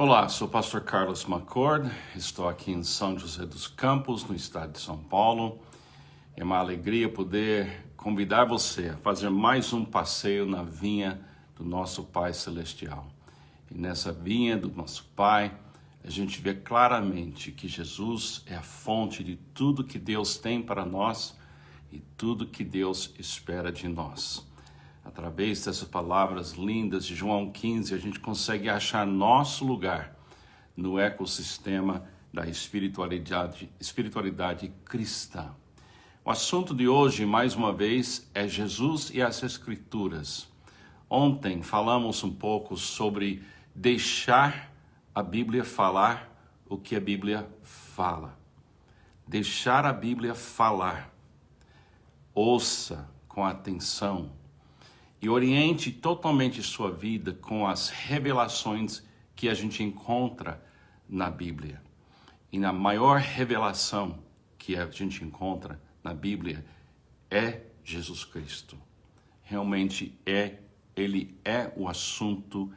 Olá, sou o pastor Carlos McCord, estou aqui em São José dos Campos, no estado de São Paulo. É uma alegria poder convidar você a fazer mais um passeio na vinha do nosso Pai Celestial. E nessa vinha do nosso Pai, a gente vê claramente que Jesus é a fonte de tudo que Deus tem para nós e tudo que Deus espera de nós. Através dessas palavras lindas de João 15, a gente consegue achar nosso lugar no ecossistema da espiritualidade cristã. O assunto de hoje, mais uma vez, é Jesus e as Escrituras. Ontem falamos um pouco sobre deixar a Bíblia falar o que a Bíblia fala. Deixar a Bíblia falar. Ouça com atenção. E oriente totalmente sua vida com as revelações que a gente encontra na Bíblia. E na maior revelação que a gente encontra na Bíblia é Jesus Cristo. Realmente ele é o assunto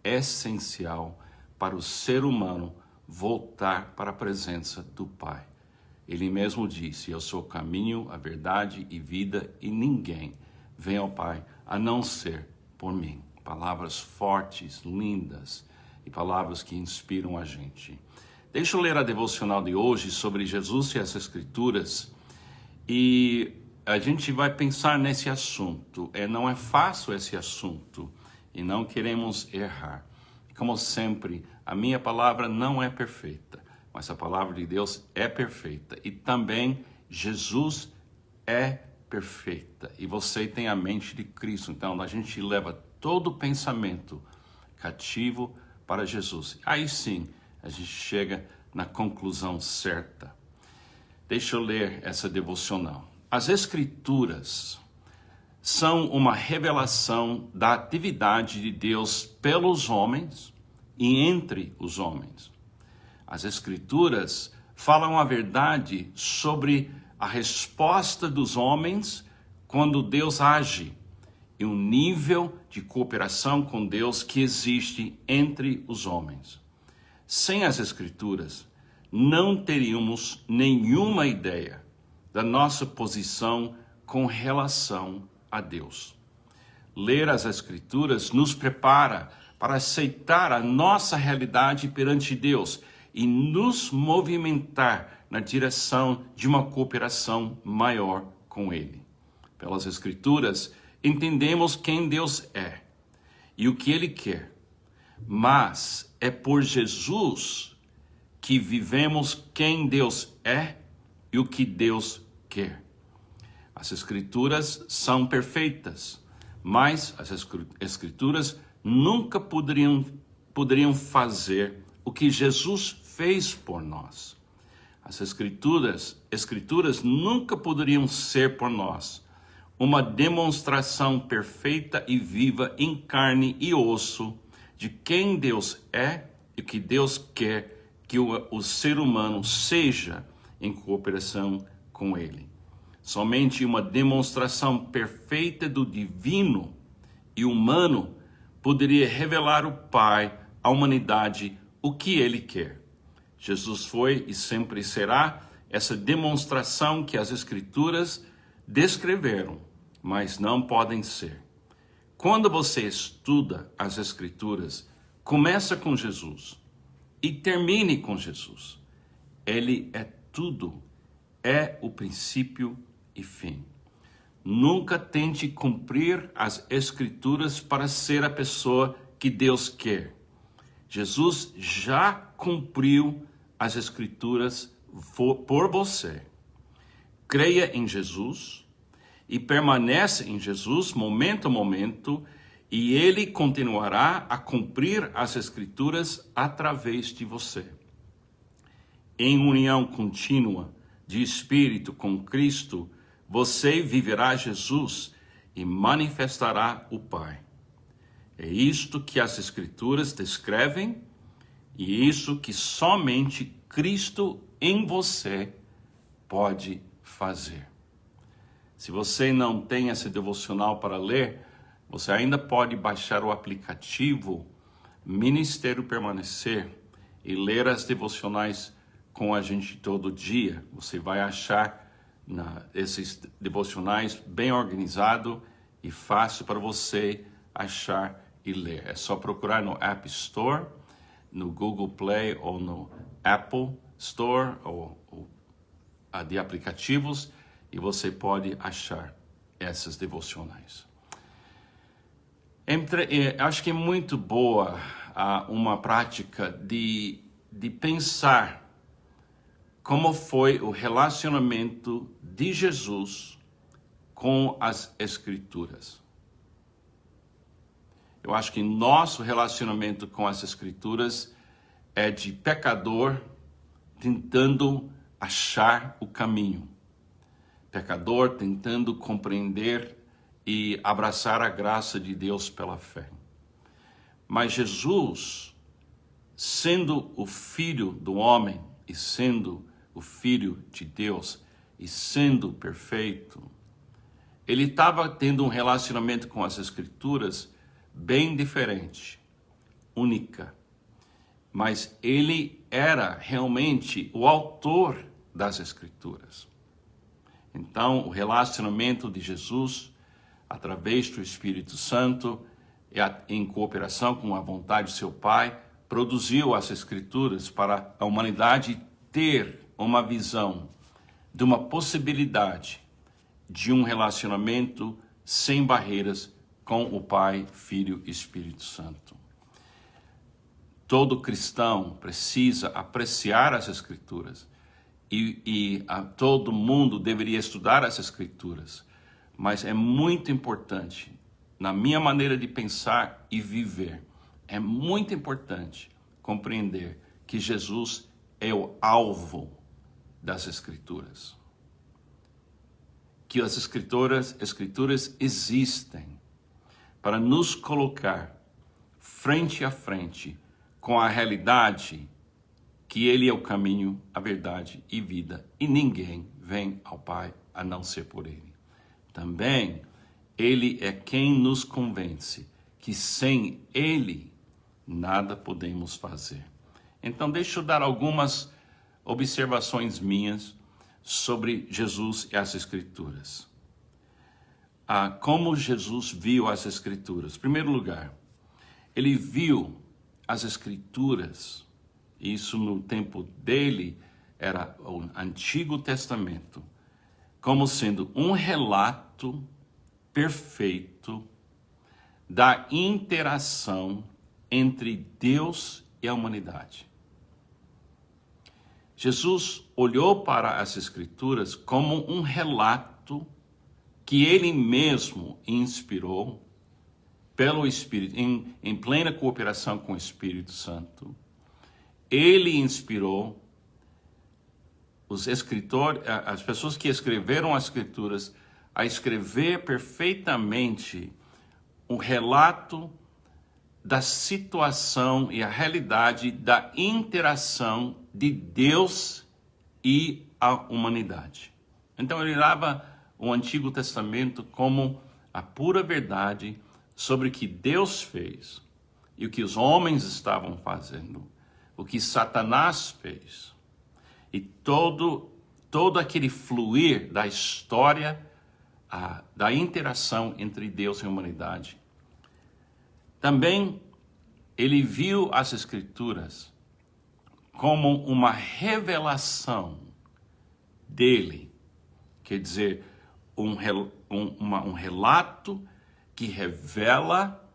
essencial para o ser humano voltar para a presença do Pai. Ele mesmo disse: eu sou o caminho, a verdade e vida, e ninguém vem ao Pai a não ser por mim. Palavras fortes, lindas e palavras que inspiram a gente. Deixa eu ler a devocional de hoje sobre Jesus e as Escrituras e a gente vai pensar nesse assunto. Não é fácil esse assunto e não queremos errar. Como sempre, a minha palavra não é perfeita, mas a palavra de Deus é perfeita e também Jesus é perfeita, e você tem a mente de Cristo. Então a gente leva todo o pensamento cativo para Jesus. Aí sim a gente chega na conclusão certa. Deixa eu ler essa devocional. As Escrituras são uma revelação da atividade de Deus pelos homens e entre os homens. As Escrituras falam a verdade sobre a resposta dos homens quando Deus age e um nível de cooperação com Deus que existe entre os homens. Sem as Escrituras, não teríamos nenhuma ideia da nossa posição com relação a Deus. Ler as Escrituras nos prepara para aceitar a nossa realidade perante Deus e nos movimentar na direção de uma cooperação maior com Ele. Pelas Escrituras, entendemos quem Deus é e o que Ele quer, mas é por Jesus que vivemos quem Deus é e o que Deus quer. As Escrituras são perfeitas, mas as Escrituras nunca poderiam fazer o que Jesus fez por nós. As escrituras nunca poderiam ser por nós uma demonstração perfeita e viva em carne e osso de quem Deus é e o que Deus quer que o ser humano seja em cooperação com Ele. Somente uma demonstração perfeita do divino e humano poderia revelar o Pai à humanidade o que Ele quer. Jesus foi e sempre será essa demonstração que as Escrituras descreveram, mas não podem ser. Quando você estuda as Escrituras, começa com Jesus e termine com Jesus. Ele é tudo, é o princípio e fim. Nunca tente cumprir as Escrituras para ser a pessoa que Deus quer. Jesus já cumpriu as Escrituras por você. Creia em Jesus e permanece em Jesus momento a momento, e Ele continuará a cumprir as Escrituras através de você. Em união contínua de espírito com Cristo, você viverá Jesus e manifestará o Pai. É isto que as Escrituras descrevem e isso que somente Cristo em você pode fazer. Se você não tem esse devocional para ler, você ainda pode baixar o aplicativo Ministério Permanecer e ler as devocionais com a gente todo dia. Você vai achar esses devocionais bem organizado e fácil para você achar e ler. É só procurar no App Store, no Google Play ou no Apple Store ou de aplicativos, e você pode achar essas devocionais. Acho que é muito boa uma prática de pensar como foi o relacionamento de Jesus com as Escrituras. Eu acho que nosso relacionamento com as Escrituras é de pecador tentando achar o caminho. Pecador tentando compreender e abraçar a graça de Deus pela fé. Mas Jesus, sendo o Filho do homem e sendo o Filho de Deus e sendo perfeito, ele estava tendo um relacionamento com as Escrituras bem diferente, única. Mas ele era realmente o autor das Escrituras. Então, o relacionamento de Jesus, através do Espírito Santo, em cooperação com a vontade de seu Pai, produziu as Escrituras para a humanidade ter uma visão de uma possibilidade de um relacionamento sem barreiras com o Pai, Filho e Espírito Santo. Todo cristão precisa apreciar as Escrituras e todo mundo deveria estudar as Escrituras, mas é muito importante, na minha maneira de pensar e viver, é muito importante compreender que Jesus é o alvo das Escrituras. Que as Escrituras existem para nos colocar frente a frente com a realidade que Ele é o caminho, a verdade e vida, e ninguém vem ao Pai a não ser por Ele. Também, Ele é quem nos convence que sem Ele nada podemos fazer. Então, deixa eu dar algumas observações minhas sobre Jesus e as Escrituras. Como Jesus viu as Escrituras. Em primeiro lugar, ele viu as Escrituras, isso no tempo dele era o Antigo Testamento, como sendo um relato perfeito da interação entre Deus e a humanidade. Jesus olhou para as Escrituras como um relato que ele mesmo inspirou pelo Espírito, em plena cooperação com o Espírito Santo. Ele inspirou os escritores, as pessoas que escreveram as Escrituras, a escrever perfeitamente um relato da situação e a realidade da interação de Deus e a humanidade. Então ele dava o Antigo Testamento como a pura verdade sobre o que Deus fez e o que os homens estavam fazendo, o que Satanás fez e todo aquele fluir da história, da interação entre Deus e a humanidade. Também ele viu as Escrituras como uma revelação dele, quer dizer, um relato que revela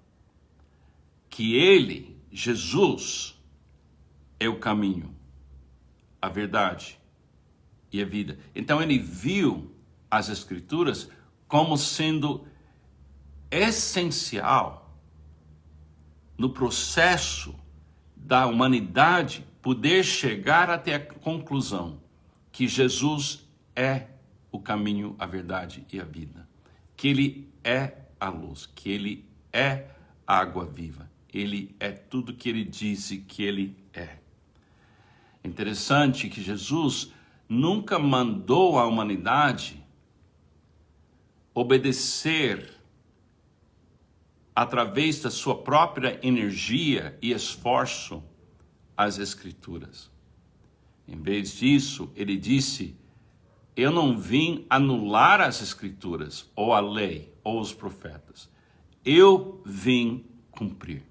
que ele, Jesus, é o caminho, a verdade e a vida. Então ele viu as Escrituras como sendo essencial no processo da humanidade poder chegar até a conclusão que Jesus é o caminho, a verdade e a vida. Que ele é a luz, que ele é a água viva. Ele é tudo que ele disse que ele é. Interessante que Jesus nunca mandou a humanidade obedecer através da sua própria energia e esforço, as Escrituras. Em vez disso, ele disse: eu não vim anular as Escrituras, ou a lei, ou os profetas. Eu vim cumprir.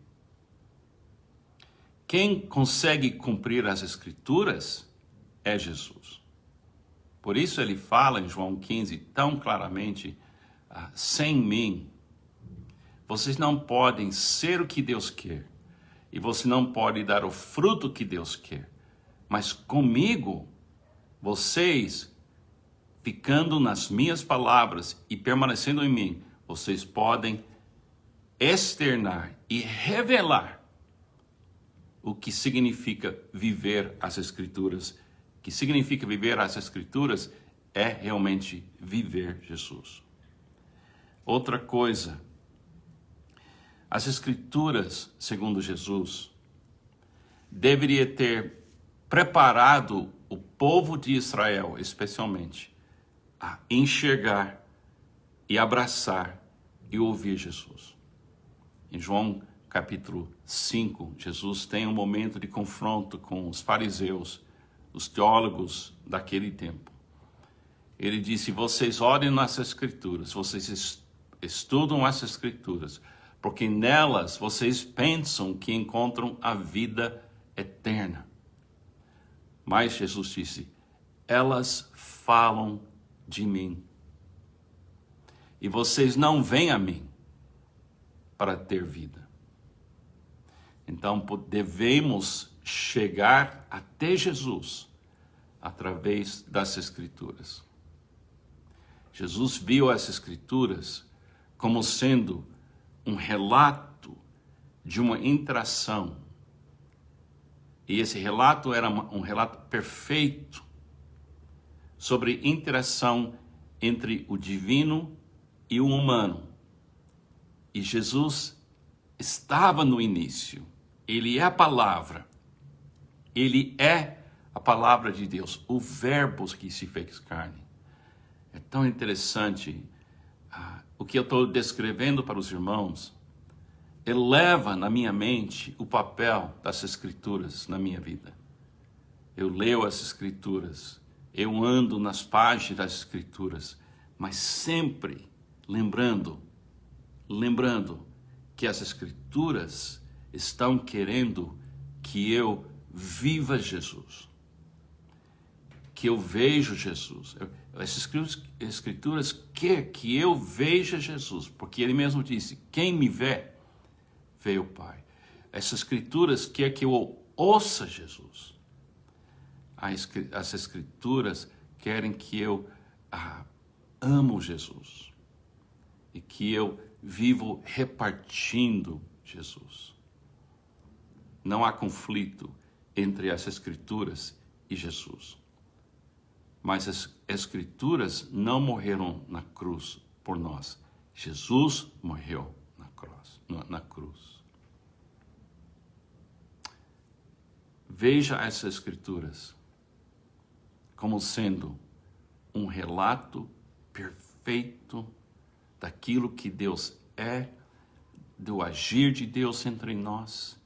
Quem consegue cumprir as Escrituras é Jesus. Por isso ele fala em João 15 tão claramente: sem mim, vocês não podem ser o que Deus quer, e você não pode dar o fruto que Deus quer. Mas comigo, vocês, ficando nas minhas palavras e permanecendo em mim, vocês podem externar e revelar o que significa viver as Escrituras. O que significa viver as Escrituras é realmente viver Jesus. Outra coisa, as Escrituras, segundo Jesus, deveria ter preparado o povo de Israel, especialmente, a enxergar e abraçar e ouvir Jesus. Em João capítulo 5, Jesus tem um momento de confronto com os fariseus, os teólogos daquele tempo. Ele disse: vocês olhem nas Escrituras, vocês estudam as Escrituras, porque nelas vocês pensam que encontram a vida eterna. Mas Jesus disse: elas falam de mim. E vocês não vêm a mim para ter vida. Então devemos chegar até Jesus através das Escrituras. Jesus viu as Escrituras como sendo um relato de uma interação. E esse relato era um relato perfeito sobre interação entre o divino e o humano. E Jesus estava no início. Ele é a palavra. Ele é a palavra de Deus, o verbo que se fez carne. É tão interessante o que eu estou descrevendo para os irmãos. Eleva na minha mente o papel das Escrituras na minha vida. Eu leio as Escrituras, eu ando nas páginas das Escrituras, mas sempre lembrando que as Escrituras estão querendo que eu viva Jesus, que eu veja Jesus. As Escrituras querem que eu veja Jesus, porque ele mesmo disse: quem me vê, vê o Pai. Essas Escrituras querem que eu ouça Jesus. As Escrituras querem que eu amo Jesus e que eu vivo repartindo Jesus. Não há conflito entre as Escrituras e Jesus. Mas as Escrituras não morreram na cruz por nós. Jesus morreu na cruz. Veja essas Escrituras como sendo um relato perfeito daquilo que Deus é, do agir de Deus entre nós,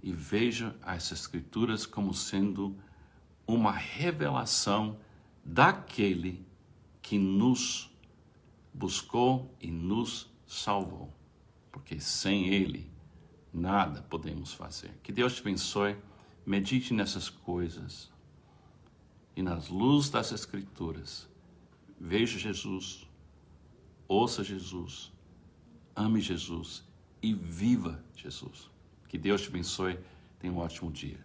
e veja as Escrituras como sendo uma revelação daquele que nos buscou e nos salvou, porque sem ele nada podemos fazer. Que Deus te abençoe, medite nessas coisas e nas luzes das Escrituras. Veja Jesus, ouça Jesus, ame Jesus e viva Jesus. Que Deus te abençoe, tenha um ótimo dia.